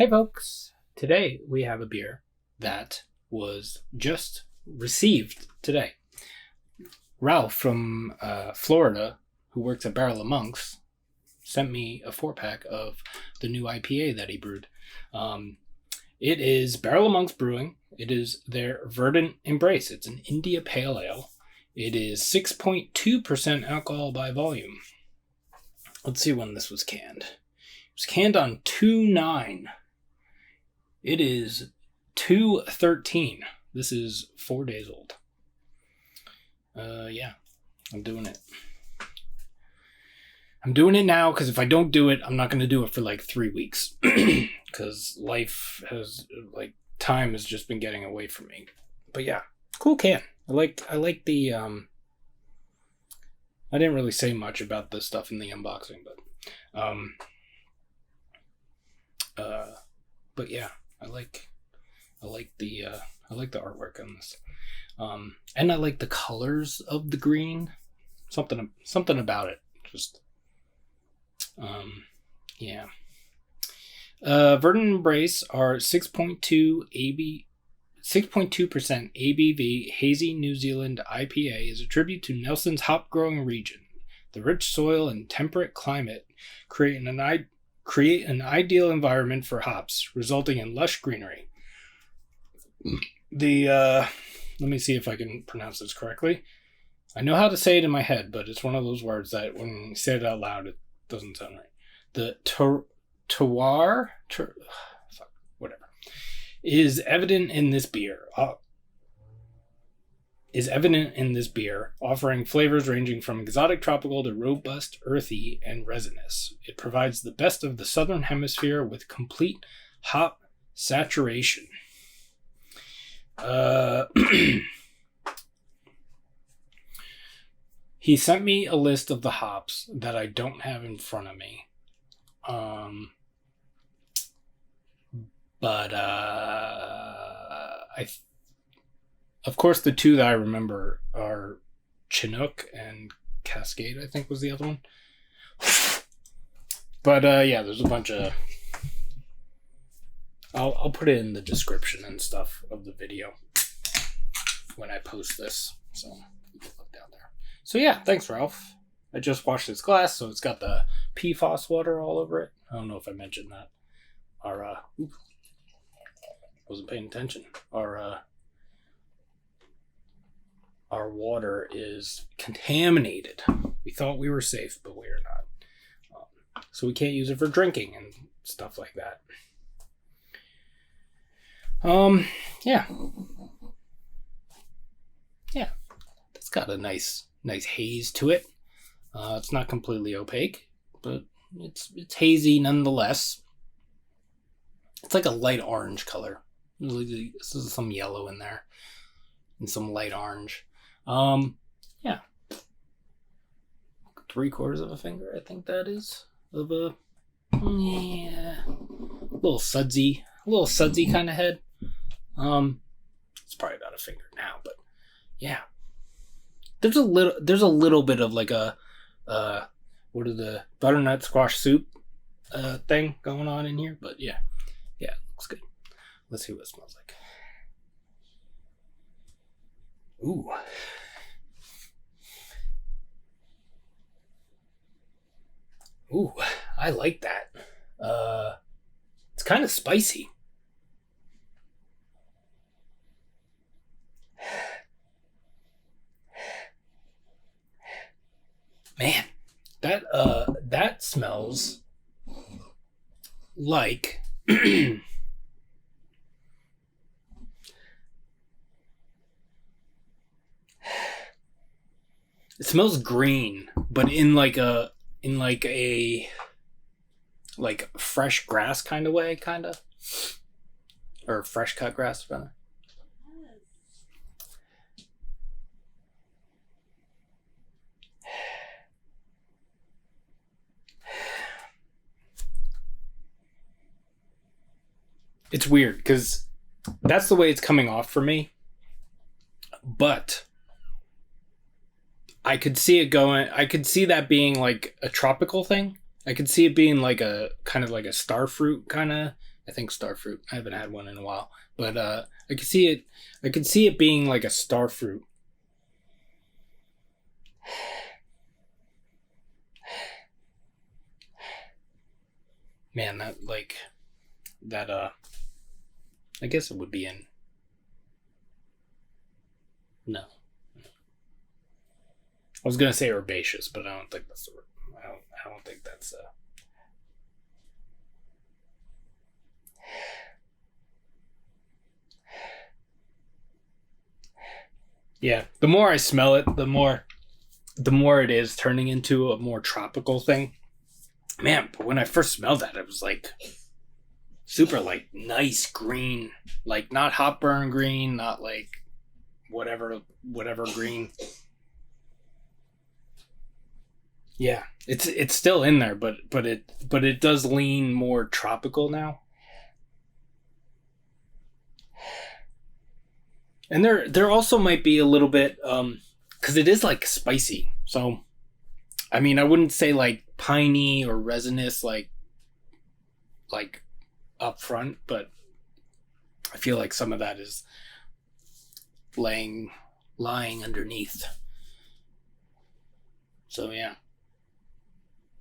Hey folks, today we have a beer that was just received today. Ralph from Florida, who works at Barrel of Monks, sent me a 4-pack of the new IPA that he brewed. It is Barrel of Monks Brewing. It is their Verdant Embrace. It's an India Pale Ale. It is 6.2% alcohol by volume. Let's see when this was canned. It was canned on 2/9. It is 2/13. This is 4 days old. Yeah, I'm doing it. I'm doing it now because if I don't do it, I'm not going to do it for like 3 weeks. Because life has, time has just been getting away from me. But yeah, cool can. I like the, I didn't really say much about this stuff in the unboxing, but yeah, I like the artwork on this. And I like the colors of the green. Something about it. Just, yeah. Verdant Embrace are 6.2% ABV Hazy New Zealand IPA is a tribute to Nelson's hop growing region. The rich soil and temperate climate create an ideal environment for hops, resulting in lush greenery. Let me see if I can pronounce this correctly. I know how to say it in my head, but it's one of those words that when you say it out loud, it doesn't sound right. The terroir, whatever, is evident in this beer. Offering flavors ranging from exotic tropical to robust, earthy, and resinous. It provides the best of the Southern Hemisphere with complete hop saturation. He sent me a list of the hops that I don't have in front of me. Of course, the two that I remember are Chinook and Cascade, I think was the other one. But yeah, there's a bunch of... I'll put it in the description and stuff of the video when I post this, so you can look down there. So yeah, thanks Ralph. I just washed this glass, so it's got the PFAS water all over it. I don't know if I mentioned that. Wasn't paying attention. Our water is contaminated. We thought we were safe, but we are not. So we can't use it for drinking and stuff like that. Yeah. It's got a nice haze to it. It's not completely opaque, but it's hazy nonetheless. It's like a light orange color. This is some yellow in there and some light orange. Yeah. 3/4 of a finger, I think that is, of a little sudsy kind of head. It's probably about a finger now, but yeah. There's a little bit of like a what are the butternut squash soup thing going on in here, but yeah, it looks good. Let's see what it smells like. Ooh, I like that. It's kind of spicy. Man, that smells like it smells green, but in a fresh grass kind of way, or fresh cut grass rather. It's weird because that's the way it's coming off for me, but I could see it going. I could see that being like a tropical thing. I could see it being like a kind of like a star fruit kind of I think starfruit. I haven't had one in a while, but I could see it. I could see it being like a starfruit. Man, that I guess it would be in. No, I was gonna say herbaceous, but I don't think that's the word. I don't think that's. Yeah, the more I smell it, the more it is turning into a more tropical thing. Man, but when I first smelled that, it was like super like nice green, like not hot burn green, not like whatever green. Yeah, it's still in there, but it does lean more tropical now. And there also might be a little bit because it is like spicy. So I mean, I wouldn't say like piney or resinous like up front, but I feel like some of that is lying underneath. So yeah.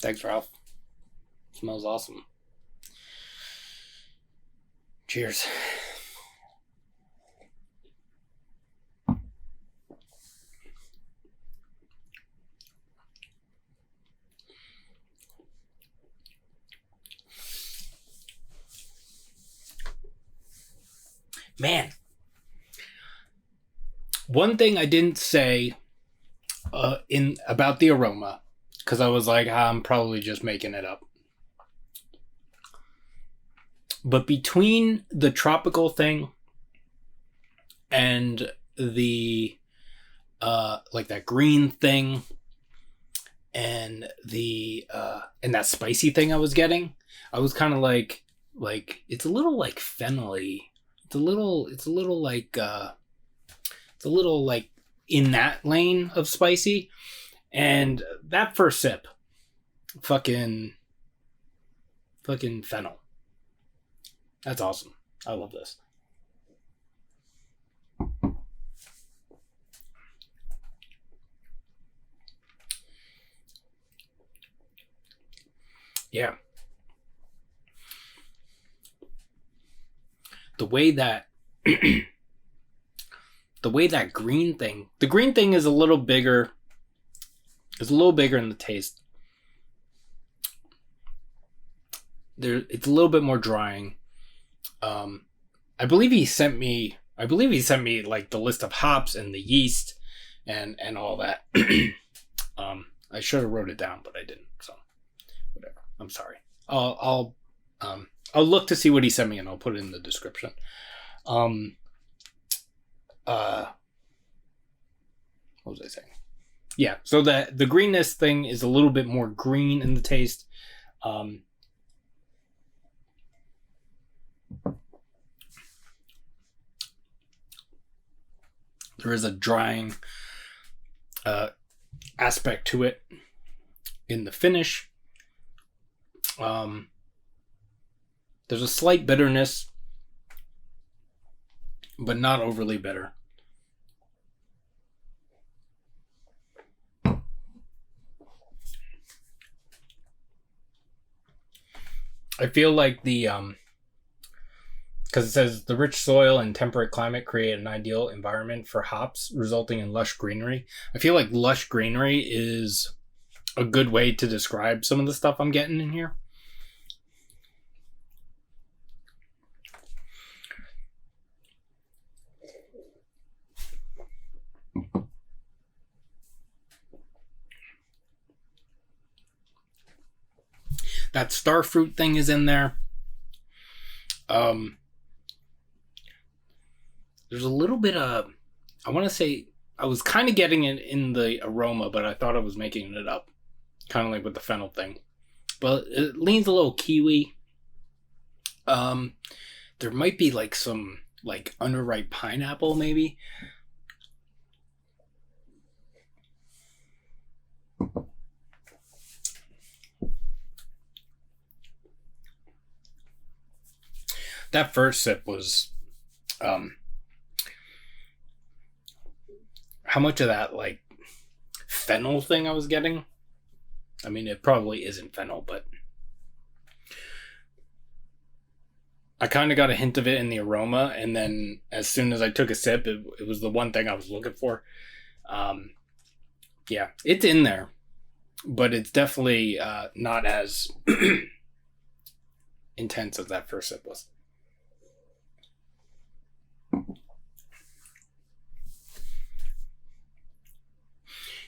Thanks, Ralph. Smells awesome. Cheers. Man, one thing I didn't say in about the aroma, because I was like, I'm probably just making it up. But between the tropical thing and the like that green thing and and that spicy thing I was getting, I was kind of like it's a little like fennel-y. It's a little like in that lane of spicy. And that first sip, fucking fennel. That's awesome. I love this. Yeah. The way that the green thing, is a little bigger. It's a little bigger in the taste. It's a little bit more drying. I believe he sent me like the list of hops and the yeast and all that. I should have wrote it down, but I didn't. So whatever. I'm sorry. I'll look to see what he sent me and I'll put it in the description. What was I saying? Yeah, so the greenness thing is a little bit more green in the taste. There is a drying aspect to it in the finish. There's a slight bitterness, but not overly bitter. I feel like because it says the rich soil and temperate climate create an ideal environment for hops, resulting in lush greenery. I feel like lush greenery is a good way to describe some of the stuff I'm getting in here. That starfruit thing is in there. There's a little bit of, I want to say, I was kind of getting it in the aroma, but I thought I was making it up. Kind of like with the fennel thing. But it leans a little kiwi. There might be like some like underripe pineapple, maybe. that first sip was, how much of that like fennel thing I was getting. I mean, it probably isn't fennel, but I kind of got a hint of it in the aroma, and then as soon as I took a sip, it was the one thing I was looking for. Yeah, it's in there, but it's definitely not as intense as that first sip was.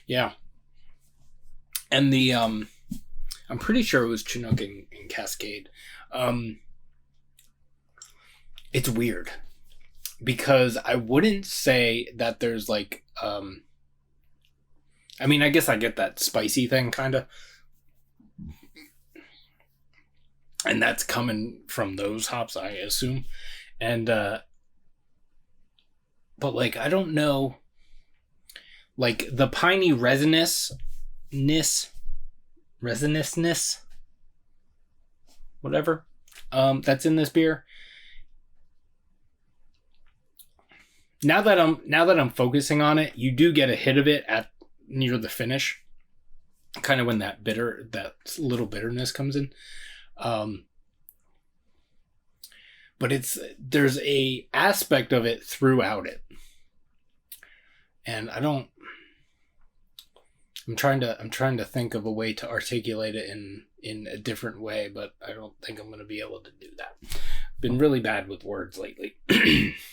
Yeah. And the, I'm pretty sure it was Chinook and Cascade. It's weird because I wouldn't say that there's like, I mean, I guess I get that spicy thing kind of. And that's coming from those hops, I assume. And, but like, I don't know, like the piney resinousness, whatever, that's in this beer. Now that I'm focusing on it, you do get a hit of it at near the finish, kind of when that little bitterness comes in. But there's a aspect of it throughout it, and I'm trying to think of a way to articulate it in a different way, but I don't think I'm going to be able to do that. Been really bad with words lately.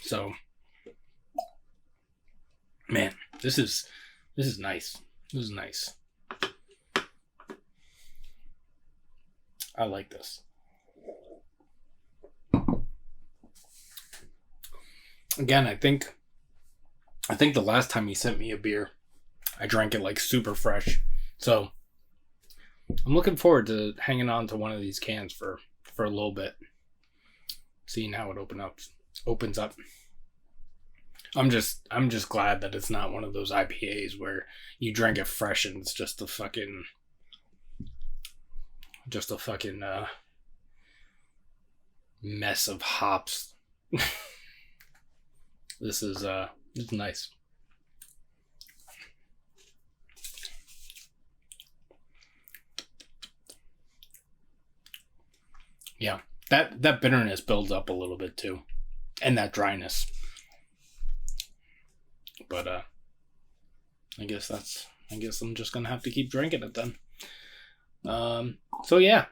So, man, this is nice. This is nice. I like this. Again, I think the last time he sent me a beer, I drank it like super fresh. So I'm looking forward to hanging on to one of these cans for a little bit, seeing how it opens up. I'm just glad that it's not one of those IPAs where you drink it fresh and it's just a fucking mess of hops. This is nice. Yeah, that bitterness builds up a little bit too, and that dryness. But I guess I'm just gonna have to keep drinking it then. So yeah,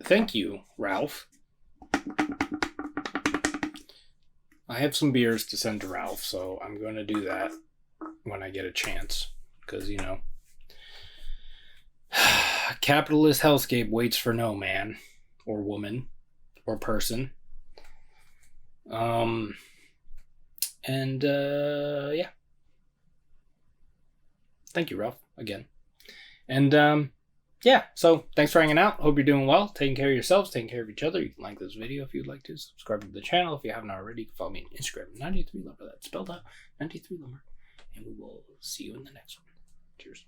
thank you, Ralph. I have some beers to send to Ralph, so I'm going to do that when I get a chance. Because, you know, capitalist hellscape waits for no man or woman or person. Yeah. Thank you, Ralph, again. And, yeah, so thanks for hanging out. Hope you're doing well, taking care of yourselves, taking care of each other. You can like this video if you'd like to. Subscribe to the channel if you haven't already. You can follow me on Instagram, 93lumber. That's spelled out, 93lumber. And we will see you in the next one. Cheers.